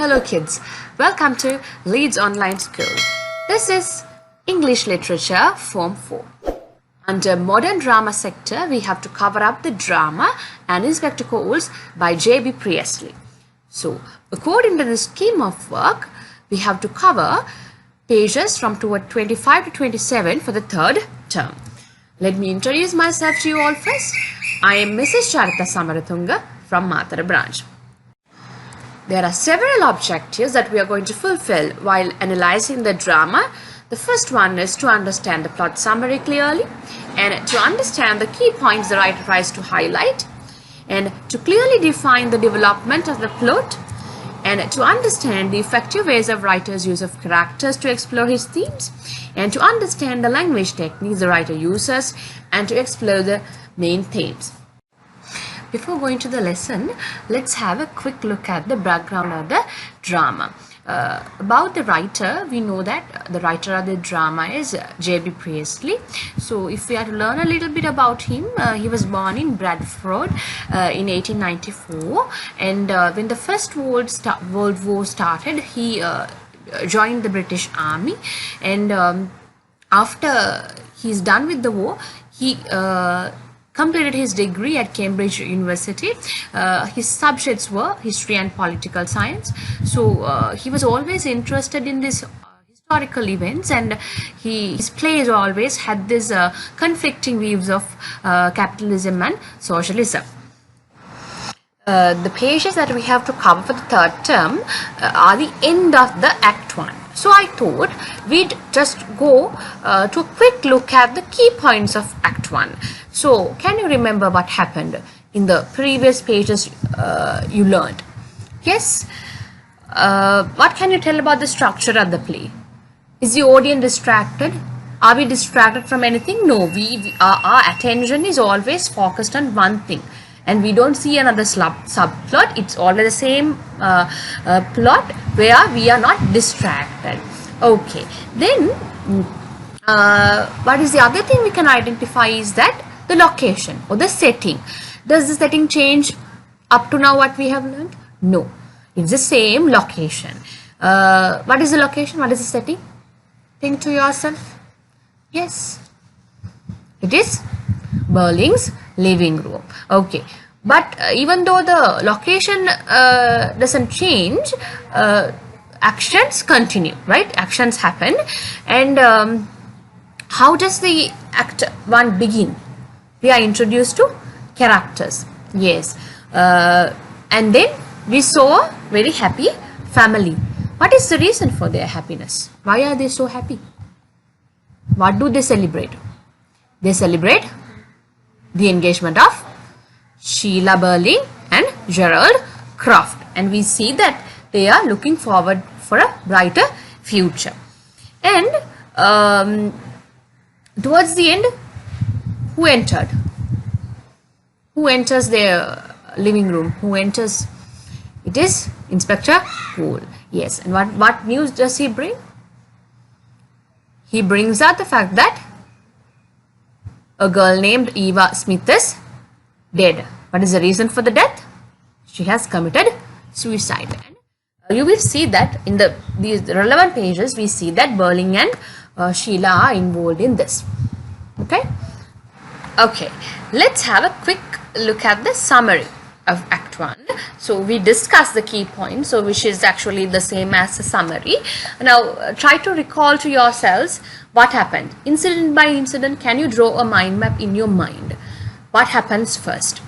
Hello kids, welcome to Leeds Online School. This is English Literature Form 4. Under Modern Drama sector, we have to cover up the drama and Inspector Calls by J.B. Priestley. So, according to the scheme of work, we have to cover pages from 25 to 27 for the third term. Let me introduce myself to you all first. I am Mrs. Charitha Samarathunga from Matara branch. There are several objectives that we are going to fulfill while analyzing the drama. The first one is to understand the plot summary clearly and to understand the key points the writer tries to highlight and to clearly define the development of the plot and to understand the effective ways of writer's use of characters to explore his themes and to understand the language techniques the writer uses and to explore the main themes. Before going to the lesson, let's have a quick look at the background of the drama. About the writer, we know that the writer of the drama is J.B. Priestley. So if we are to learn a little bit about him, he was born in Bradford in 1894, and when the First World War started, he joined the British Army, and after he's done with the war, he completed his degree at Cambridge University. His subjects were history and political science. So he was always interested in this historical events, and his plays always had this conflicting views of capitalism and socialism. The pages that we have to cover for the third term are the end of the Act 1. So I thought we'd just go to a quick look at the key points of Act 1. So can you remember what happened in the previous pages you learned? Yes? What can you tell about the structure of the play? Is the audience distracted? Are we distracted from anything? No, our attention is always focused on one thing. And we don't see another subplot. It's always the same plot where we are not distracted. Okay. Then, what is the other thing we can identify is that the location or the setting. Does the setting change up to now what we have learned? No. It's the same location. What is the location? What is the setting? Think to yourself. Yes. It is Berling's living room. Okay, but even though the location doesn't change, actions continue, right? Actions happen. And how does the Act 1 begin? We are introduced to characters. Yes, and then we saw a very happy family. What is the reason for their happiness? Why are they so happy? What do they celebrate? They celebrate the engagement of Sheila Berling and Gerald Croft, and we see that they are looking forward for a brighter future. And towards the end, who entered? Who enters their living room? Who enters? It is Inspector Poole. Yes, and what news does he bring? He brings out the fact that a girl named Eva Smith is dead. What is the reason for the death? She has committed suicide. And you will see that in these relevant pages, we see that Berling and Sheila are involved in this. Okay? Okay, let's have a quick look at the summary of Act 1. So we discussed the key points, so which is actually the same as the summary. Now try to recall to yourselves what happened. Incident by incident, can you draw a mind map in your mind? What happens first?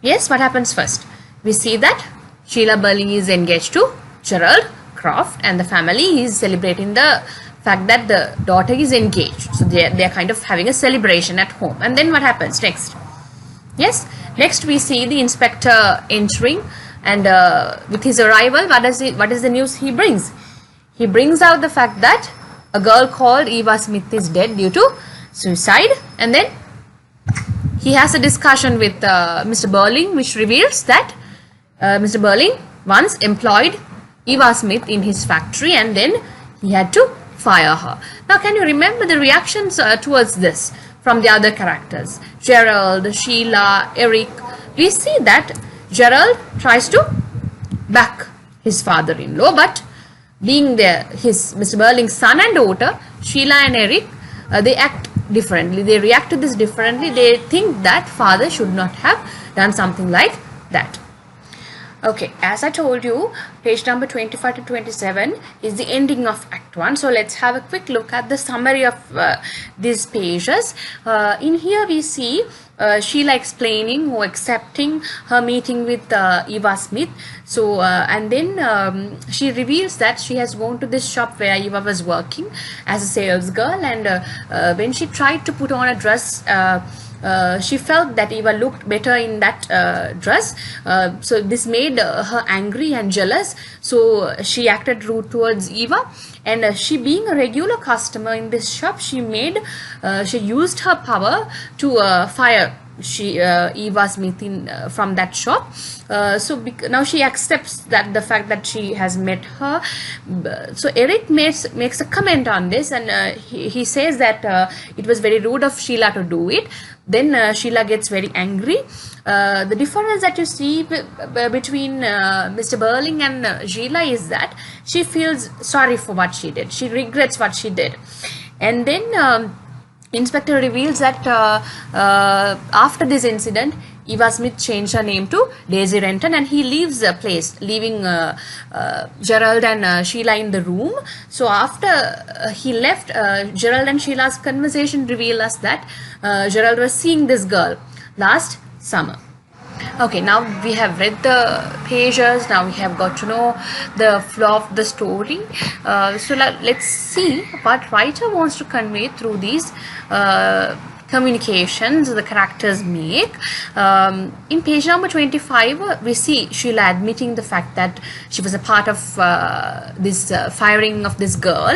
Yes, what happens first? We see that Sheila Berling is engaged to Gerald Croft, and the family is celebrating the fact that the daughter is engaged. So they are kind of having a celebration at home. And then what happens next? Yes, next we see the inspector entering, and with his arrival, what is the news he brings? He brings out the fact that a girl called Eva Smith is dead due to suicide, and then he has a discussion with Mr. Berling, which reveals that Mr. Berling once employed Eva Smith in his factory, and then he had to fire her. Now, can you remember the reactions towards this from the other characters? Gerald, Sheila, Eric. We see that Gerald tries to back his father-in-law, but being his Mr. Burling's son and daughter, Sheila and Eric, they act differently. They react to this differently. They think that father should not have done something like that. Okay, as I told you, page number 25 to 27 is the ending of Act 1. So let's have a quick look at the summary of these pages. In here we see Sheila explaining or accepting her meeting with Eva Smith. So and then she reveals that she has gone to this shop where Eva was working as a sales girl, and when she tried to put on a dress, she felt that Eva looked better in that dress, so this made her angry and jealous. So she acted rude towards Eva, and she being a regular customer in this shop, she used her power to fire Eva Smith from that shop. So now she accepts that the fact that she has met her. So Eric makes a comment on this, and he says that it was very rude of Sheila to do it. Then Sheila gets very angry. The difference that you see between Mr. Burling and Sheila is that she feels sorry for what she did. She regrets what she did. And then Inspector reveals that after this incident, Eva Smith changed her name to Daisy Renton, and he leaves the place, leaving Gerald and Sheila in the room. So after he left, Gerald and Sheila's conversation revealed us that Gerald was seeing this girl last summer. Okay, now we have read the pages. Now we have got to know the flow of the story. So let's see what writer wants to convey through these communications the characters make. In page number 25, we see Sheila admitting the fact that she was a part of this firing of this girl.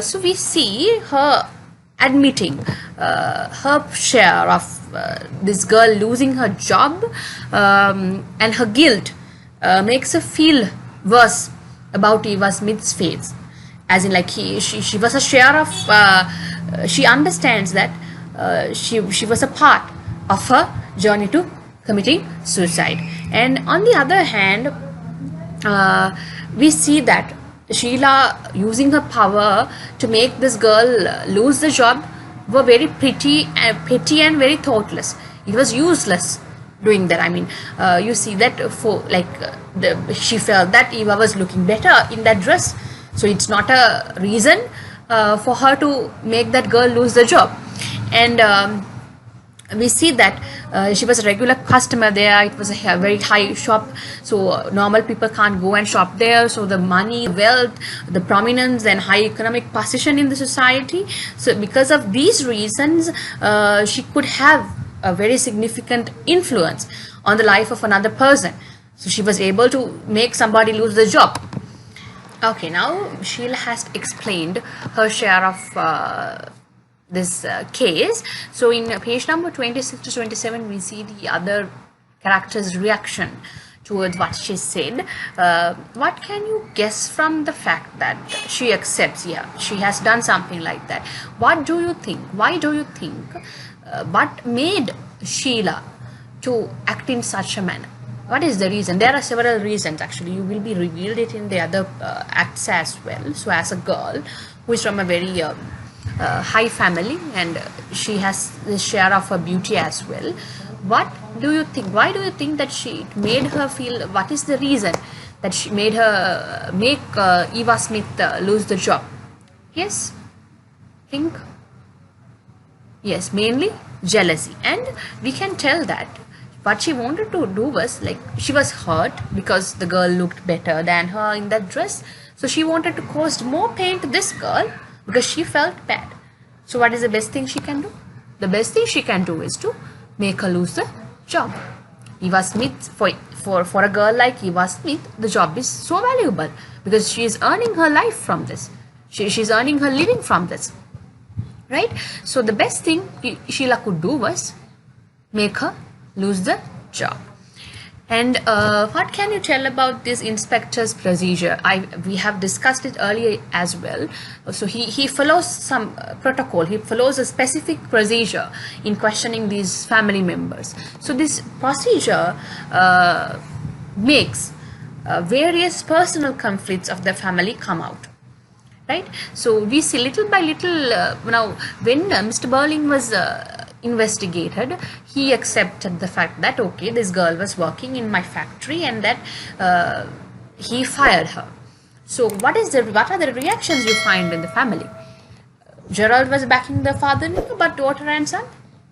So we see her admitting her share of this girl losing her job, and her guilt makes her feel worse about Eva Smith's fate. As in, like she was a share of, she understands that she was a part of her journey to committing suicide. And on the other hand, we see that Sheila using her power to make this girl lose the job were very petty and very thoughtless. It was useless doing that. I mean, you see that she felt that Eva was looking better in that dress, so it's not a reason for her to make that girl lose the job. And we see that she was a regular customer there. It was a very high shop, so normal people can't go and shop there. So the money, wealth, the prominence and high economic position in the society, so because of these reasons, she could have a very significant influence on the life of another person. So she was able to make somebody lose the job. Okay, now Sheila has explained her share of this case. So in page number 26 to 27, we see the other character's reaction towards what she said. What can you guess from the fact that she accepts, yeah, she has done something like that? What do you think? Why do you think? What made Sheila to act in such a manner? What is the reason? There are several reasons actually. You will be revealed it in the other acts as well. So as a girl who is from a very high family, and she has the share of her beauty as well, what do you think? Why do you think that she made her feel? What is the reason that she made her make Eva Smith lose the job? Yes, think. Yes, mainly jealousy. And we can tell that what she wanted to do was, like, she was hurt because the girl looked better than her in that dress, so she wanted to cause more pain to this girl because she felt bad. So what is the best thing she can do? The best thing she can do is to make her lose the job. Eva Smith, for a girl like Eva Smith, the job is so valuable because she is earning her life from this. She's earning her living from this, right? So the best thing Sheila could do was make her lose the job. And what can you tell about this inspector's procedure? We have discussed it earlier as well. So he follows some protocol. He follows a specific procedure in questioning these family members. So this procedure makes various personal conflicts of the family come out. Right, so we see little by little now when Mr. Burling was investigated, he accepted the fact that okay, this girl was working in my factory and that he fired her. So what are the reactions you find in the family? Gerald was backing the father, but daughter and son,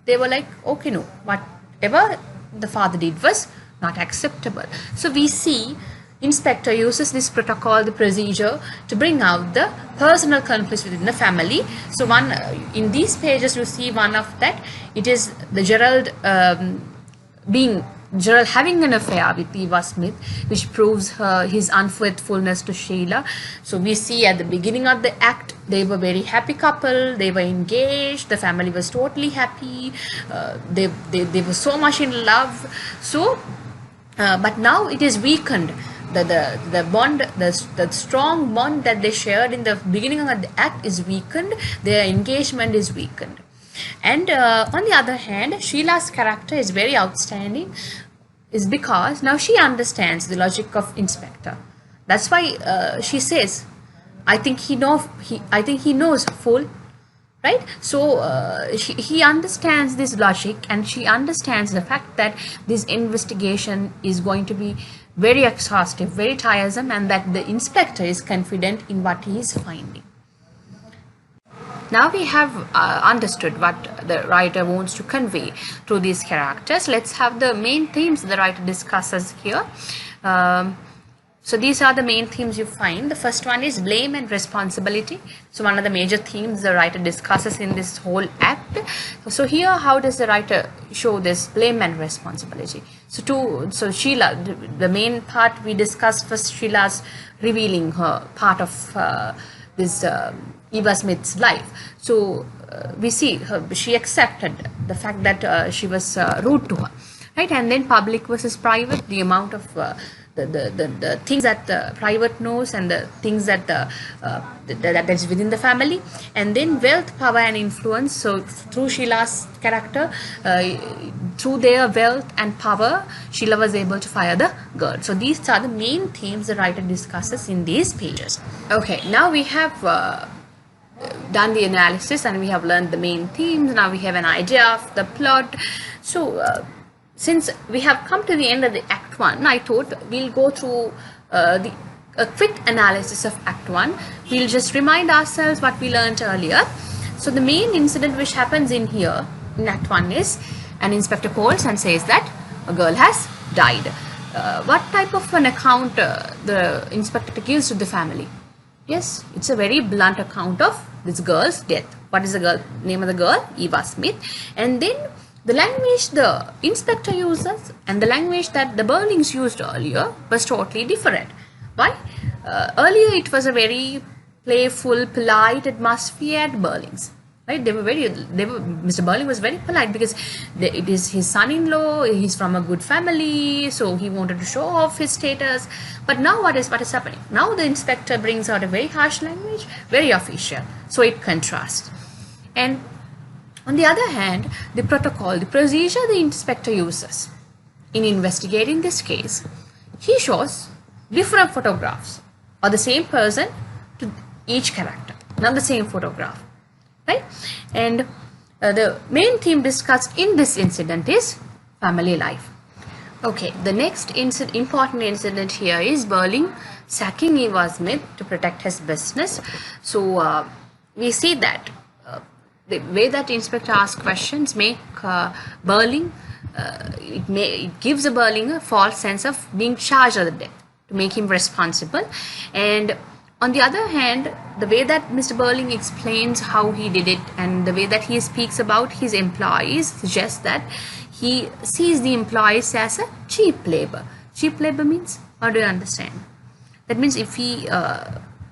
they were like, okay, no, whatever the father did was not acceptable. So we see inspector uses this protocol, the procedure, to bring out the personal conflicts within the family. So one in these pages you see one of that. It is the Gerald having an affair with Eva Smith, which proves his unfaithfulness to Sheila. So we see at the beginning of the act, they were very happy couple, they were engaged, the family was totally happy, they were so much in love. So but now it is weakened. The bond, the strong bond that they shared in the beginning of the act is weakened, their engagement is weakened. And on the other hand, Sheila's character is very outstanding, is because now she understands the logic of inspector. That's why she says, I think he knows, fool. Right, so he understands this logic, and she understands the fact that this investigation is going to be very exhaustive, very tiresome, and that the inspector is confident in what he is finding. Now we have understood what the writer wants to convey through these characters. Let's have the main themes the writer discusses here. So these are the main themes you find. The first one is blame and responsibility. So one of the major themes the writer discusses in this whole act. So here, how does the writer show this blame and responsibility? So Sheila, the main part we discussed was Sheila's revealing her part of this Eva Smith's life. So we see she accepted the fact that she was rude to her, right? And then public versus private, the amount of the things that the private knows and the things that that's within the family, and then wealth, power and influence. So through Sheila's character, through their wealth and power, Sheila was able to fire the girl. So these are the main themes the writer discusses in these pages. Okay, now we have done the analysis and we have learned the main themes. Now we have an idea of the plot. So since we have come to the end of the Act 1, I thought we'll go through a quick analysis of Act 1. We'll just remind ourselves what we learned earlier. So the main incident which happens in here in Act 1 is an inspector calls and says that a girl has died. What type of an account the inspector gives to the family? Yes, it's a very blunt account of this girl's death. What is the name of the girl? Eva Smith. And then the language the inspector uses and the language that the Burlings used earlier was totally different. Why? Earlier it was a very playful, polite atmosphere at Burlings. Right? Mr. Burling was very polite because it is his son-in-law, he's from a good family, so he wanted to show off his status. But now what is happening? Now the inspector brings out a very harsh language, very official. So it contrasts. And on the other hand, the protocol, the procedure the inspector uses in investigating this case, he shows different photographs of the same person to each character, not the same photograph, right? And the main theme discussed in this incident is family life. Okay, the next important incident here is Burling sacking Eva Smith to protect his business. So we see that the way that inspector asks questions make Burling, it gives a Burling a false sense of being charged with the death to make him responsible. And on the other hand, the way that Mr. Burling explains how he did it and the way that he speaks about his employees suggests that he sees the employees as a cheap labor. Cheap labor means, how do you understand? That means if he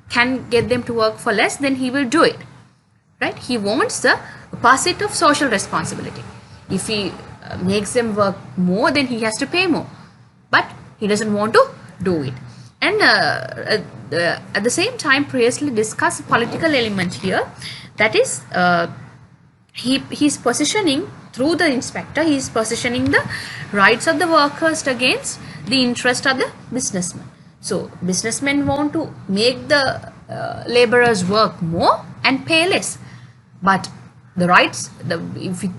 can get them to work for less, then he will do it. Right? He wants the opposite of social responsibility. If he makes them work more, then he has to pay more. But he doesn't want to do it. And at the same time, previously discuss a political element here. That is, he's positioning, through the inspector, he's positioning the rights of the workers against the interest of the businessman. So businessmen want to make the laborers work more and pay less. But the rights, if we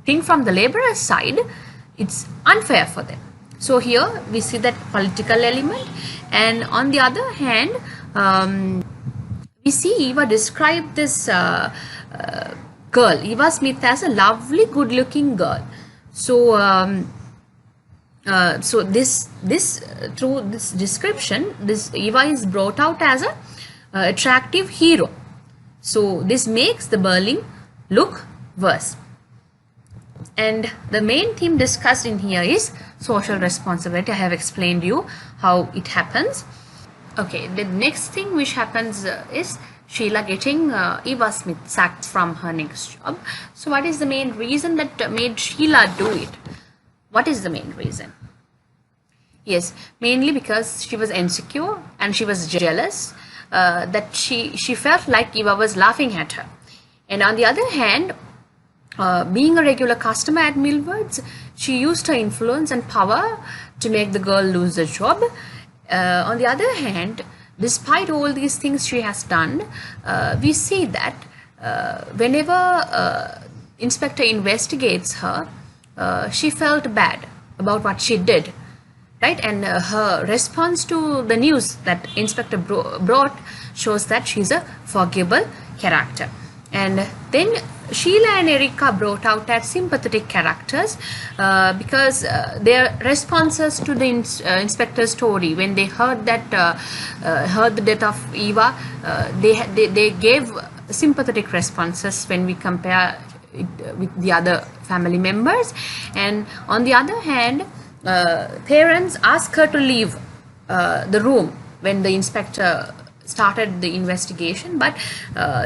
think from the laborers side, it's unfair for them. So here we see that political element, and on the other hand, we see Eva describe this girl, Eva Smith, as a lovely, good-looking girl. So, so this through this description, this Eva is brought out as a attractive hero. So this makes the bullying look worse. And the main theme discussed in here is social responsibility. I have explained you how it happens. Okay, the next thing which happens is Sheila getting Eva Smith sacked from her next job. So what is the main reason that made Sheila do it? What is the main reason? Yes, mainly because she was insecure and she was jealous that she felt like Eva was laughing at her. And on the other hand, being a regular customer at Millwards, she used her influence and power to make the girl lose the job. On the other hand, despite all these things she has done, we see that whenever inspector investigates her, she felt bad about what she did, right? And her response to the news that inspector brought shows that she's a forgivable character. And then Sheila and Erica brought out as sympathetic characters because their responses to the inspector's story, when they heard that heard the death of Eva, they gave sympathetic responses when we compare it with the other family members. And on the other hand, parents asked her to leave the room when the inspector started the investigation, but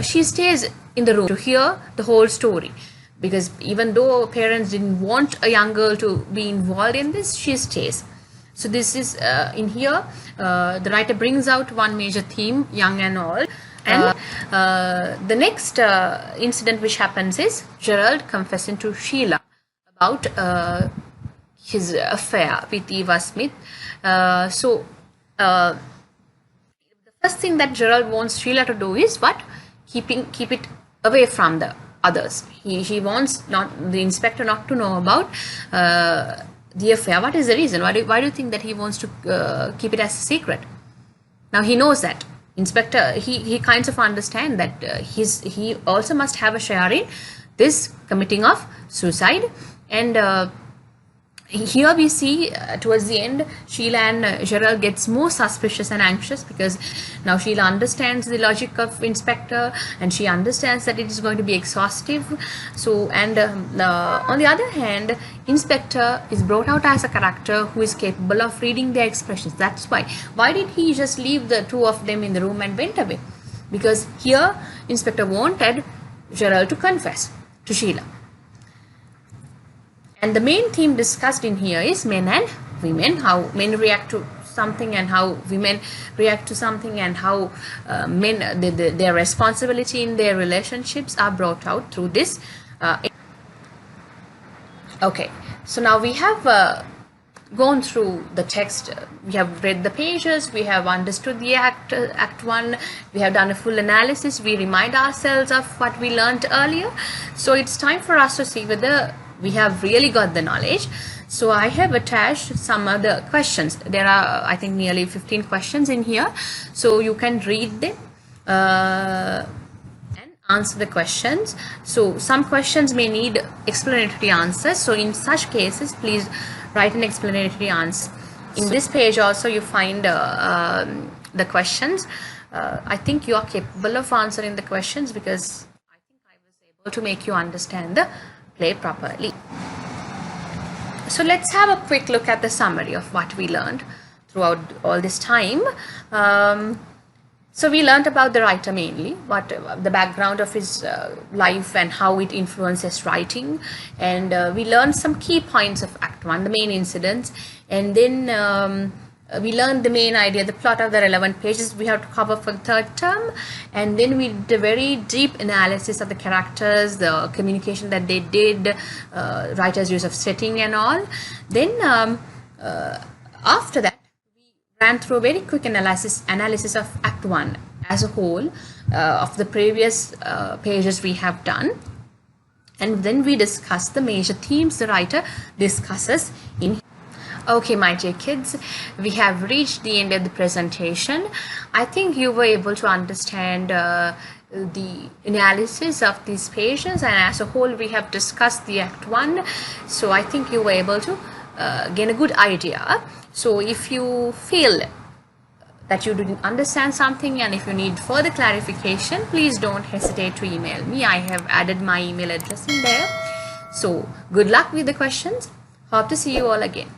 she stays in the room to hear the whole story, because even though parents didn't want a young girl to be involved in this, she stays. So this is in here the writer brings out one major theme, young and old. And the next incident which happens is Gerald confessing to Sheila about his affair with Eva Smith. So the first thing that Gerald wants Sheila to do is what? Keep it away from the others. He wants not the inspector not to know about the affair. What is the reason? Why do you think that he wants to keep it as a secret? Now he knows that inspector, he kinds of understand that he also must have a share in this committing of suicide. And here we see towards the end, Sheila and Gerald gets more suspicious and anxious, because now Sheila understands the logic of inspector and she understands that it is going to be exhaustive. So, and on the other hand, inspector is brought out as a character who is capable of reading their expressions. That's why did he just leave the two of them in the room and went away? Because here inspector wanted Gerald to confess to Sheila. And the main theme discussed in here is men and women, how men react to something and how women react to something, and how men, their responsibility in their relationships are brought out through this. Okay, so now we have gone through the text, we have read the pages, we have understood the act 1, we have done a full analysis, we remind ourselves of what we learned earlier. So it's time for us to see whether we have really got the knowledge. So I have attached some other questions. There are, I think, nearly 15 questions in here. So you can read them and answer the questions. So some questions may need explanatory answers. So in such cases, please write an explanatory answer. In this page also you find the questions. I think you are capable of answering the questions, because I think I was able to make you understand the play properly. So let's have a quick look at the summary of what we learned throughout all this time. So we learned about the writer mainly, what the background of his life and how it influences writing, and we learned some key points of Act 1, the main incidents, and then we learned the main idea, the plot of the relevant pages we have to cover for the third term, and then we did a very deep analysis of the characters, the communication that they did, writer's use of setting and all. Then after that, we ran through a very quick analysis of Act 1 as a whole of the previous pages we have done. And then we discuss the major themes the writer discusses in. Okay, my dear kids, we have reached the end of the presentation. I think you were able to understand the analysis of these pages, and as a whole we have discussed the Act 1. So I think you were able to gain a good idea. So if you feel that you didn't understand something and if you need further clarification, please don't hesitate to email me. I have added my email address in there. So good luck with the questions. Hope to see you all again.